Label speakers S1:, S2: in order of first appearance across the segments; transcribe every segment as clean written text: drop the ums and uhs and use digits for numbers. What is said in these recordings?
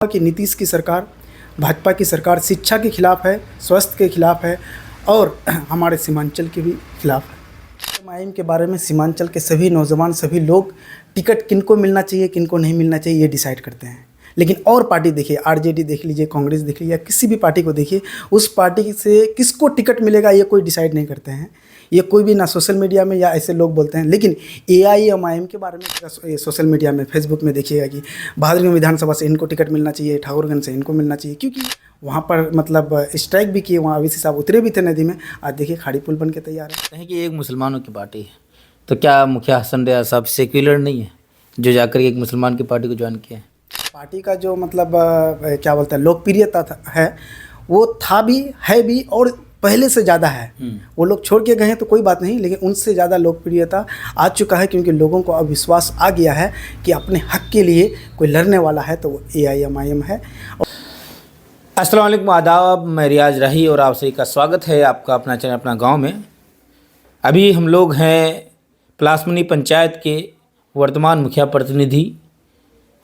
S1: कि नीतीश की सरकार, भाजपा की सरकार शिक्षा के खिलाफ है, स्वास्थ्य के खिलाफ है और हमारे सीमांचल के भी खिलाफ है। एमआईएम के बारे में सीमांचल के सभी नौजवान, सभी लोग टिकट किनको मिलना चाहिए, किनको नहीं मिलना चाहिए, ये डिसाइड करते हैं। लेकिन और पार्टी देखिए, आरजेडी देख लीजिए, कांग्रेस देख लीजिए, या किसी भी पार्टी को देखिए, उस पार्टी से किसको टिकट मिलेगा ये कोई डिसाइड नहीं करते हैं। ये कोई भी ना सोशल मीडिया में या ऐसे लोग बोलते हैं। लेकिन एआईएमआईएम के बारे में सोशल मीडिया में, फेसबुक में देखिएगा कि बहादुरगंज विधानसभा से इनको टिकट मिलना चाहिए, ठाकुरगंज से इनको मिलना चाहिए, क्योंकि वहाँ पर मतलब स्ट्राइक भी किए, वहाँ ओवैसी साहब उतरे भी थे नदी में। आज देखिए खाड़ी पुल बन के तैयार है।
S2: कहें कि एक मुसलमानों की पार्टी है, तो क्या मुखिया हसन रियाज साहब सेक्युलर नहीं है जो जाकर एक मुसलमान की पार्टी को ज्वाइन किया है?
S1: पार्टी का जो मतलब क्या बोलते हैं लोकप्रियता है, वो था भी, है भी, और पहले से ज़्यादा है। वो लोग छोड़ के गए हैं तो कोई बात नहीं, लेकिन उनसे ज़्यादा लोकप्रियता आ चुका है, क्योंकि लोगों को अब विश्वास आ गया है कि अपने हक के लिए कोई लड़ने वाला है तो वो एआईएमआईएम है।
S2: अस्सलाम वालेकुम, आदाब। मैं रियाज राही और आप सभी का स्वागत है आपका अपना चैनल अपना गांव में। अभी हम लोग हैं पलासमनी पंचायत के वर्तमान मुखिया प्रतिनिधि,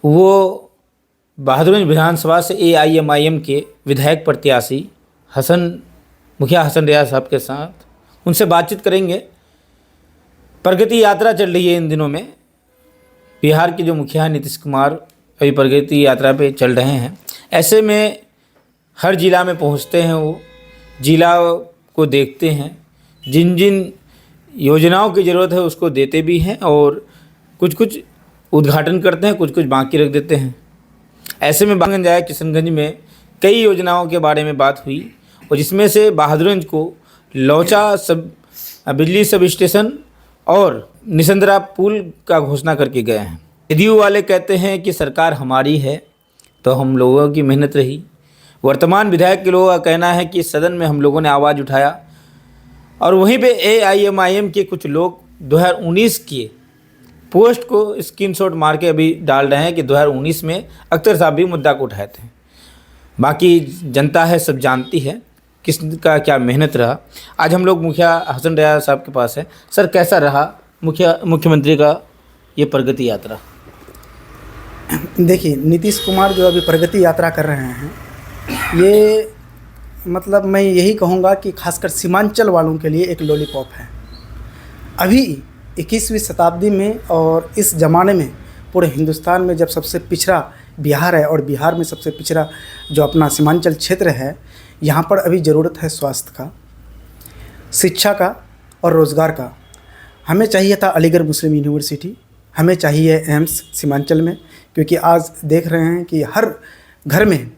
S2: वो बहादुरगंज विधानसभा से एआईएमआईएम के विधायक प्रत्याशी मुखिया हसन रियाज साहब के साथ उनसे बातचीत करेंगे। प्रगति यात्रा चल रही है इन दिनों में। बिहार के जो मुखिया हैं नीतीश कुमार अभी प्रगति यात्रा पे चल रहे हैं। ऐसे में हर ज़िला में पहुंचते हैं, वो ज़िला को देखते हैं, जिन जिन योजनाओं की ज़रूरत है उसको देते भी हैं और कुछ कुछ उद्घाटन करते हैं, कुछ कुछ बाकी रख देते हैं। ऐसे में बहादुरगंज आया, किशनगंज में कई योजनाओं के बारे में बात हुई और जिसमें से बहादुरगंज को लौचा बिजली सब स्टेशन और निसंदरा पुल का घोषणा करके गए हैं। जदयू वाले कहते हैं कि सरकार हमारी है तो हम लोगों की मेहनत रही। वर्तमान विधायक के लोगों का कहना है कि सदन में हम लोगों ने आवाज़ उठाया और वहीं पे एआईएमआईएम के कुछ लोग 2019 के पोस्ट को स्क्रीनशॉट मार के अभी डाल रहे हैं कि 2019 में अख्तर साहब भी मुद्दा को उठाए थे। बाकी जनता है, सब जानती है किसका क्या मेहनत रहा। आज हम लोग मुखिया हसन रियाज साहब के पास है। सर, कैसा रहा मुख्यमंत्री का ये प्रगति यात्रा?
S1: देखिए, नीतीश कुमार जो अभी प्रगति यात्रा कर रहे हैं, ये मतलब मैं यही कहूँगा कि खासकर सीमांचल वालों के लिए एक लॉलीपॉप है। अभी 21वीं शताब्दी में और इस ज़माने में पूरे हिंदुस्तान में जब सबसे पिछड़ा बिहार है और बिहार में सबसे पिछड़ा जो अपना सीमांचल क्षेत्र है, यहाँ पर अभी ज़रूरत है स्वास्थ्य का, शिक्षा का और रोज़गार का। हमें चाहिए था अलीगढ़ मुस्लिम यूनिवर्सिटी, हमें चाहिए एम्स सीमांचल में, क्योंकि आज देख रहे हैं कि हर घर में,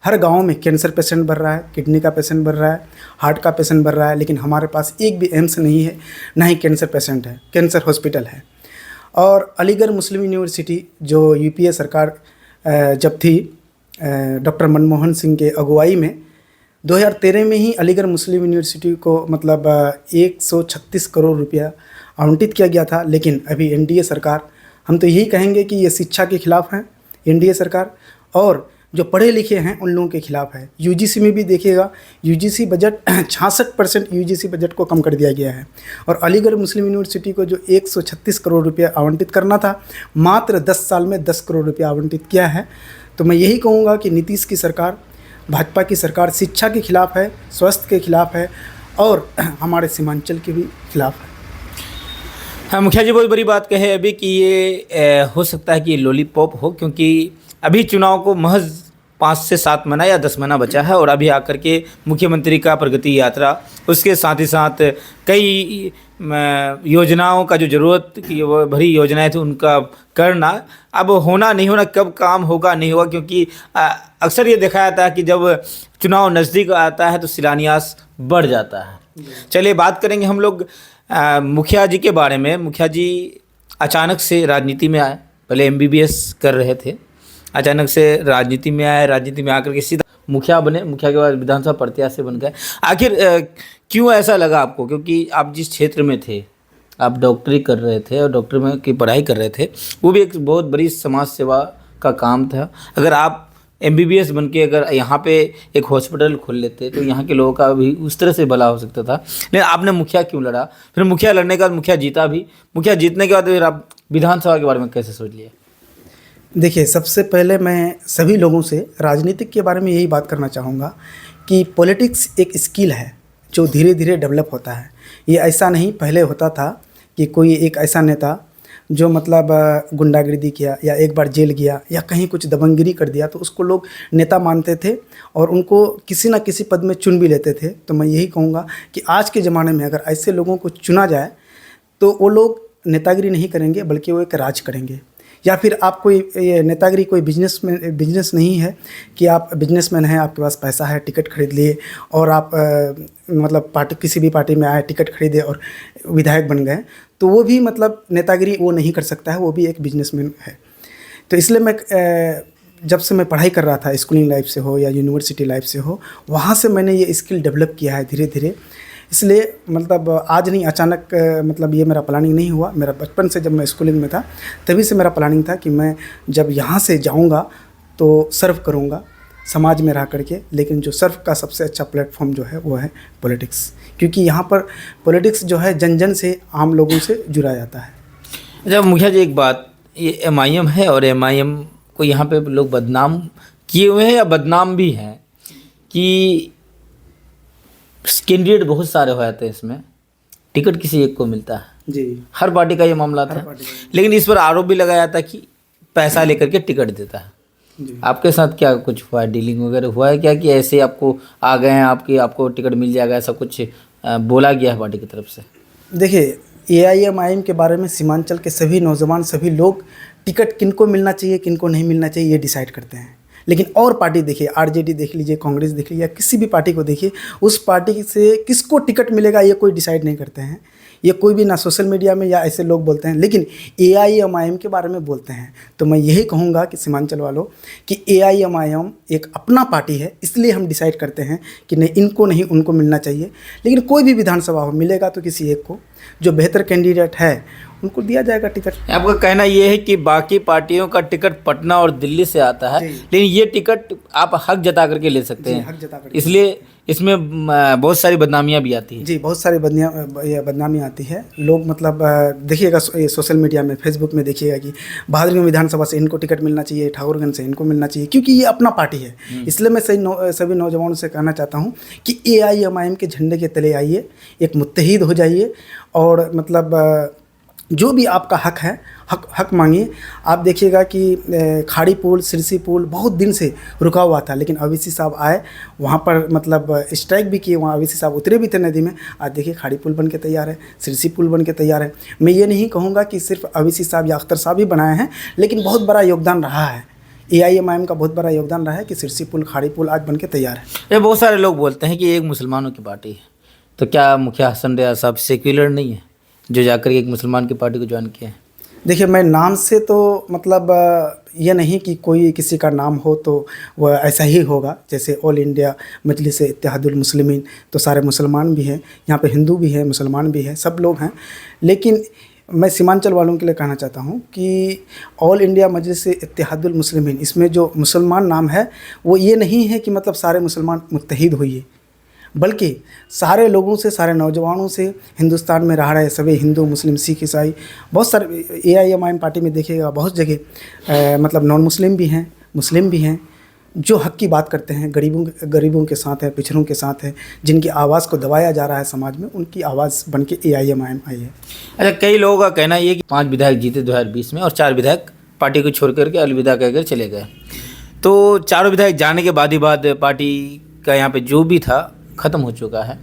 S1: हर गांव में कैंसर पेशेंट बढ़ रहा है, किडनी का पेशेंट बढ़ रहा है, हार्ट का पेशेंट बढ़ रहा है, लेकिन हमारे पास एक भी एम्स नहीं है, ना ही कैंसर पेशेंट है, कैंसर हॉस्पिटल है। और अलीगढ़ मुस्लिम यूनिवर्सिटी जो यूपीए सरकार जब थी डॉक्टर मनमोहन सिंह के अगुवाई में, 2013 में ही अलीगढ़ मुस्लिम यूनिवर्सिटी को मतलब 136 करोड़ रुपया आवंटित किया गया था। लेकिन अभी एनडीए सरकार, हम तो यही कहेंगे कि ये शिक्षा के खिलाफ है एनडीए सरकार, और जो पढ़े लिखे हैं उन लोगों के खिलाफ है। यूजीसी में भी देखिएगा, यूजीसी बजट 66% यूजीसी बजट को कम कर दिया गया है। और अलीगढ़ मुस्लिम यूनिवर्सिटी को जो 136 करोड़ रुपया आवंटित करना था, मात्र 10 साल में 10 करोड़ रुपया आवंटित किया है। तो मैं यही कहूँगा कि नीतीश की सरकार, भाजपा की सरकार शिक्षा के खिलाफ है, स्वास्थ्य के खिलाफ है और हमारे सीमांचल के भी खिलाफ है।
S2: हाँ मुखिया जी, बहुत बड़ी बात कहे अभी कि ये हो सकता है कि लॉलीपॉप हो, क्योंकि अभी चुनाव को महज 5 से 7 महीना या 10 महीना बचा है और अभी आकर के मुख्यमंत्री का प्रगति यात्रा, उसके साथ ही साथ कई योजनाओं का जो ज़रूरत की वो भरी योजनाएं थी उनका करना, अब होना नहीं होना, कब काम होगा नहीं होगा, क्योंकि अक्सर ये देखा जाता है कि जब चुनाव नज़दीक आता है तो शिलान्यास बढ़ जाता है। चलिए बात करेंगे हम लोग मुखिया जी के बारे में। मुखिया जी अचानक से राजनीति में आए, पहले एमबीबीएस कर रहे थे, अचानक से राजनीति में आए, राजनीति में आकर के सीधा मुखिया बने, मुखिया के बाद विधानसभा प्रत्याशी बन गए। आखिर क्यों ऐसा लगा आपको? क्योंकि आप जिस क्षेत्र में थे, आप डॉक्टरी कर रहे थे और डॉक्टर में की पढ़ाई कर रहे थे, वो भी एक बहुत बड़ी समाज सेवा का काम था। अगर आप एमबीबीएस बन के अगर यहाँ पे एक हॉस्पिटल खोल लेते तो यहाँ के लोगों का भी उस तरह से भला हो सकता था। लेकिन आपने मुखिया क्यों लड़ा? फिर मुखिया लड़ने के बाद मुखिया जीता भी, मुखिया जीतने के बाद फिर आप विधानसभा के बारे में कैसे सोच लिए?
S1: देखिए, सबसे पहले मैं सभी लोगों से राजनीतिक के बारे में यही बात करना चाहूँगा कि पॉलिटिक्स एक स्किल है जो धीरे धीरे डेवलप होता है। ये ऐसा नहीं पहले होता था कि कोई एक ऐसा नेता जो मतलब गुंडागिरी किया या एक बार जेल गया या कहीं कुछ दबंगगिरी कर दिया तो उसको लोग नेता मानते थे और उनको किसी न किसी पद में चुन भी लेते थे। तो मैं यही कहूँगा कि आज के ज़माने में अगर ऐसे लोगों को चुना जाए तो वो लोग नेतागिरी नहीं करेंगे बल्कि वो एक राज करेंगे। या फिर आप कोई ये नेतागिरी कोई बिजनेस नहीं है कि आप बिजनेसमैन हैं, आपके पास पैसा है, टिकट खरीद लिए और आप मतलब पार्टी किसी भी पार्टी में आए, टिकट खरीदे और विधायक बन गए, तो वो भी मतलब नेतागिरी वो नहीं कर सकता है, वो भी एक बिजनेसमैन है। तो इसलिए मैं जब से मैं पढ़ाई कर रहा था, स्कूलिंग लाइफ से हो या यूनिवर्सिटी लाइफ से हो, वहाँ से मैंने ये स्किल डेवलप किया है धीरे धीरे। इसलिए मतलब आज नहीं, अचानक मतलब ये मेरा प्लानिंग नहीं हुआ। मेरा बचपन से जब मैं स्कूलिंग में था तभी से मेरा प्लानिंग था कि मैं जब यहाँ से जाऊँगा तो सर्व करूँगा समाज में रह करके। लेकिन जो सर्व का सबसे अच्छा प्लेटफॉर्म जो है वो है पॉलिटिक्स, क्योंकि यहाँ पर पॉलिटिक्स जो है जन जन से, आम लोगों से जुड़ा जाता है।
S2: अच्छा मुखिया जी, एक बात, ये MIM है और MIM को यहाँ पे लोग बदनाम किए हुए हैं या बदनाम भी हैं कि कैंडिडेट बहुत सारे हो जाते हैं, इसमें टिकट किसी एक को मिलता है।
S1: जी,
S2: हर पार्टी का ये मामला था, लेकिन इस पर आरोप भी लगाया था कि पैसा लेकर के टिकट देता है।
S1: जी।
S2: आपके साथ क्या कुछ हुआ है, डीलिंग वगैरह हुआ है क्या, कि ऐसे आपको आ गए हैं आपको टिकट मिल जाएगा, ऐसा कुछ बोला गया है पार्टी की तरफ से?
S1: देखिए, AIMIM के बारे में सीमांचल के सभी नौजवान, सभी लोग टिकट किनको मिलना चाहिए किनको नहीं मिलना चाहिए ये डिसाइड करते हैं। लेकिन और पार्टी देखिए, RJD देख लीजिए, कांग्रेस देख लीजिए, या किसी भी पार्टी को देखिए, उस पार्टी से किसको टिकट मिलेगा ये कोई डिसाइड नहीं करते हैं। ये कोई भी ना सोशल मीडिया में या ऐसे लोग बोलते हैं, लेकिन AIMIM के बारे में बोलते हैं। तो मैं यही कहूँगा कि सीमांचल वालों कि AIMIM एक अपना पार्टी है, इसलिए हम डिसाइड करते हैं कि नहीं, इनको नहीं उनको मिलना चाहिए। लेकिन कोई भी विधानसभा हो, मिलेगा तो किसी एक को, जो बेहतर कैंडिडेट है उनको दिया जाएगा टिकट।
S2: आपका कहना ये है कि बाकी पार्टियों का टिकट पटना और दिल्ली से आता है, लेकिन ये टिकट आप हक जता करके ले सकते हैं,
S1: हक जता करके।
S2: इसलिए इसमें बहुत सारी बदनामियां भी आती हैं।
S1: जी, बहुत सारी बदनामी आती है। लोग मतलब देखिएगा सोशल मीडिया में, फेसबुक में देखिएगा कि बहादुरगंज विधानसभा से इनको टिकट मिलना चाहिए, ठाकुरगंज से इनको मिलना चाहिए, क्योंकि ये अपना पार्टी है। इसलिए मैं सभी नौजवानों से कहना चाहता हूँ कि AIMIM के झंडे के तले आइए, एक मुत्तहिद हो जाइए और मतलब जो भी आपका हक है, हक मांगिए। आप देखिएगा कि खाड़ी पुल, सिरसी पुल बहुत दिन से रुका हुआ था, लेकिन अवीसी साहब आए, वहाँ पर मतलब स्ट्राइक भी किए, वहाँ अवीसी साहब उतरे भी थे नदी में। आज देखिए खाड़ी पुल बन के तैयार है, सिरसी पुल बन के तैयार है। मैं ये नहीं कहूँगा कि सिर्फ अवीसी साहब या अख्तर साहब ही बनाए हैं, लेकिन बहुत बड़ा योगदान रहा है। AIMIM का बहुत बड़ा योगदान रहा है कि सिरसी पुल, खाड़ी पुल आज बन के तैयार है।
S2: ये बहुत सारे लोग बोलते हैं कि एक मुसलमानों की पार्टी है, तो क्या मुखिया हसन रियाज साहब सेक्युलर नहीं है जो जाकर एक मुसलमान की पार्टी को ज्वाइन किया है?
S1: देखिए, मैं नाम से तो मतलब ये नहीं कि कोई किसी का नाम हो तो वह ऐसा ही होगा। जैसे ऑल इंडिया मजलिस इत्तेहादुल मुस्लिमीन, तो सारे मुसलमान भी हैं, यहाँ पे हिंदू भी है, मुसलमान भी है, सब लोग हैं। लेकिन मैं सीमांचल वालों के लिए कहना चाहता हूँ कि ऑल इंडिया मजलिस इत्तेहादुल मुस्लिमीन, इसमें जो मुसलमान नाम है वो ये नहीं है कि मतलब सारे मुसलमान मुत्तहिद होइए, बल्कि सारे लोगों से, सारे नौजवानों से, हिंदुस्तान में रह रहे सभी हिंदू, मुस्लिम, सिख, ईसाई, बहुत सारे AIMIM पार्टी में देखिएगा बहुत जगह मतलब नॉन मुस्लिम भी हैं, मुस्लिम भी हैं, जो हक की बात करते हैं, गरीबों के साथ है, पिछड़ों के साथ है, जिनकी आवाज़ को दबाया जा रहा है समाज में, उनकी आवाज़ बन के AIMIM आई है।
S2: अच्छा, कई लोगों का कहना ये कि 5 विधायक जीते 2020 में और 4 विधायक पार्टी को छोड़ करके अलविदा कहकर चले गए, तो चारों विधायक जाने के बाद पार्टी का यहाँ पे जो भी था ख़त्म हो चुका है,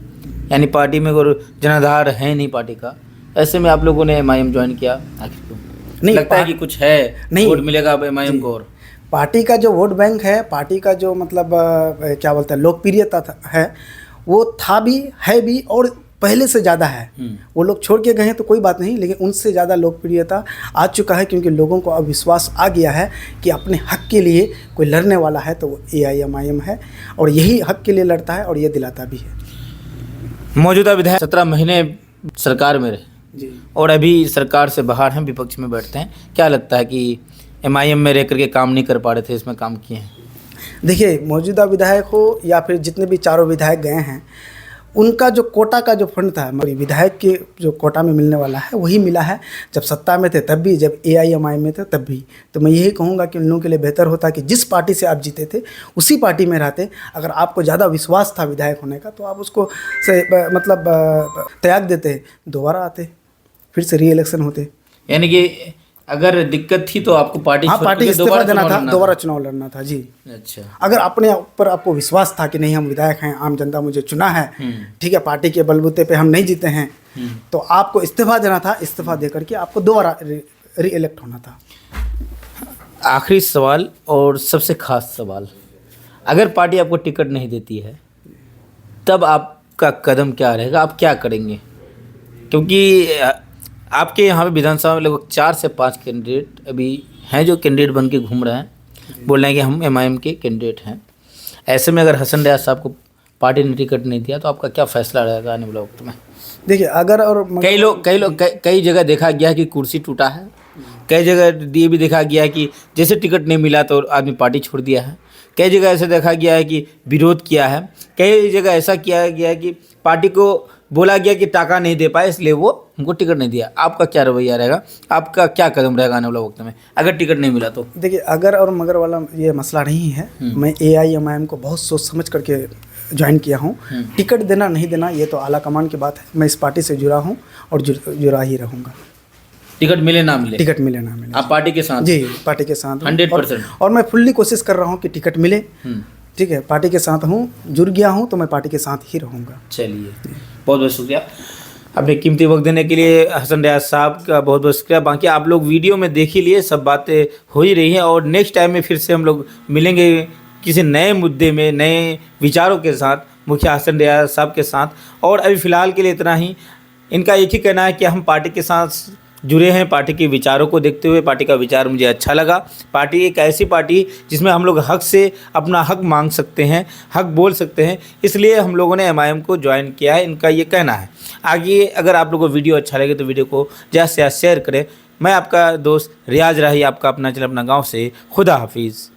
S2: यानी पार्टी में कोई जनाधार है नहीं पार्टी का। ऐसे में आप लोगों ने MIM ज्वाइन किया, आखिर क्यों? नहीं लगता है कि कुछ है, नहीं वोट मिलेगा अब MIM को? और
S1: पार्टी का जो वोट बैंक है, पार्टी का जो मतलब क्या बोलते हैं लोकप्रियता है, वो था भी, है भी, और पहले से ज़्यादा है। वो लोग छोड़ के गए हैं तो कोई बात नहीं, लेकिन उनसे ज़्यादा लोकप्रियता आ चुका है, क्योंकि लोगों को अब विश्वास आ गया है कि अपने हक के लिए कोई लड़ने वाला है तो वो AIMIM है, और यही हक के लिए लड़ता है और ये दिलाता भी है।
S2: मौजूदा विधायक 17 महीने सरकार में रहे
S1: जी,
S2: और अभी सरकार से बाहर हैं, विपक्ष में बैठते हैं, क्या लगता है कि MIM में रह करके काम नहीं कर पा रहे थे, इसमें काम किए हैं?
S1: देखिए, मौजूदा विधायक हो या फिर जितने भी चारों विधायक गए हैं, उनका जो कोटा का जो फंड था, हमारी विधायक के जो कोटा में मिलने वाला है वही मिला है। जब सत्ता में थे तब भी, जब AIMIM में थे तब भी। तो मैं यही कहूँगा कि उन लोगों के लिए बेहतर होता कि जिस पार्टी से आप जीते थे उसी पार्टी में रहते। अगर आपको ज़्यादा विश्वास था विधायक होने का तो आप उसको मतलब त्याग देते, दोबारा आते, फिर से री इलेक्शन होते।
S2: यानी कि अगर दिक्कत थी तो आपको पार्टी
S1: हाँ,
S2: छोड़
S1: पार्टी
S2: के
S1: इस्तीफा देना था,
S2: लड़ना
S1: दोबारा चुनाव लड़ना था जी।
S2: अच्छा।
S1: अगर अपने ऊपर आपको विश्वास था कि नहीं हम विधायक हैं, आम जनता मुझे चुना है, ठीक है, पार्टी के बलबूते पे हम नहीं जीते हैं, तो आपको इस्तीफा देना था। इस्तीफा देकर के आपको दोबारा री इलेक्ट होना था।
S2: आखिरी सवाल और सबसे खास सवाल, अगर पार्टी आपको टिकट नहीं देती है तब आपका कदम क्या रहेगा, आप क्या करेंगे? क्योंकि आपके यहाँ पे विधानसभा में लगभग 4 से 5 कैंडिडेट अभी हैं जो कैंडिडेट बन के घूम रहे हैं, बोल रहे हैं कि हम MIM के कैंडिडेट हैं। ऐसे में अगर हसन रियाज साहब को पार्टी ने टिकट नहीं दिया तो आपका क्या फैसला रहेगा आने वाले वक्त में?
S1: देखिए, अगर और
S2: कई जगह देखा गया है कि कुर्सी टूटा है, कई जगह ये भी देखा गया है कि जैसे टिकट नहीं मिला तो आदमी पार्टी छोड़ दिया है, कई जगह ऐसे देखा गया है कि विरोध किया है, कई जगह ऐसा किया गया है कि पार्टी को बोला गया कि टाका नहीं दे पाए इसलिए वो हमको टिकट नहीं दिया। आपका क्या रवैया रहेगा, आपका क्या कदम रहेगा आने वाले वक्त में अगर टिकट नहीं मिला तो?
S1: देखिए, अगर और मगर वाला ये मसला नहीं है। मैं AIMIM को बहुत सोच समझ करके ज्वाइन किया हूँ। टिकट देना नहीं देना ये तो आला कमान की बात है। मैं इस पार्टी से जुड़ा हूँ और जुड़ा ही रहूँगा।
S2: टिकट मिले ना मिले,
S1: टिकट मिले ना मिले,
S2: आप पार्टी के साथ? जी,
S1: पार्टी के साथ
S2: 100%।
S1: और मैं फुल्ली कोशिश कर रहा हूँ कि टिकट मिले। ठीक है, पार्टी के साथ हूँ, जुड़ गया हूँ तो मैं पार्टी के साथ ही रहूँगा।
S2: चलिए, बहुत बहुत शुक्रिया अपने कीमती वक्त देने के लिए हसन रियाज साहब का, बहुत बहुत शुक्रिया। बाकी आप लोग वीडियो में देख ही लिए, सब बातें हो ही रही हैं और नेक्स्ट टाइम में फिर से हम लोग मिलेंगे किसी नए मुद्दे में, नए विचारों के साथ, मुखिया हसन रियाज साहब के साथ। और अभी फ़िलहाल के लिए इतना ही। इनका एक ही कहना है कि हम पार्टी के साथ जुड़े हैं, पार्टी के विचारों को देखते हुए। पार्टी का विचार मुझे अच्छा लगा। पार्टी एक ऐसी पार्टी जिसमें हम लोग हक से अपना हक मांग सकते हैं, हक बोल सकते हैं, इसलिए हम लोगों ने MIM को ज्वाइन किया है, इनका ये कहना है। आगे अगर आप लोगों को वीडियो अच्छा लगे तो वीडियो को ज़्यादा से ज़्यादा शेयर करें। मैं आपका दोस्त रियाज राही, आपका अपना चैनल अपना गाँव से। खुदा हाफिज़।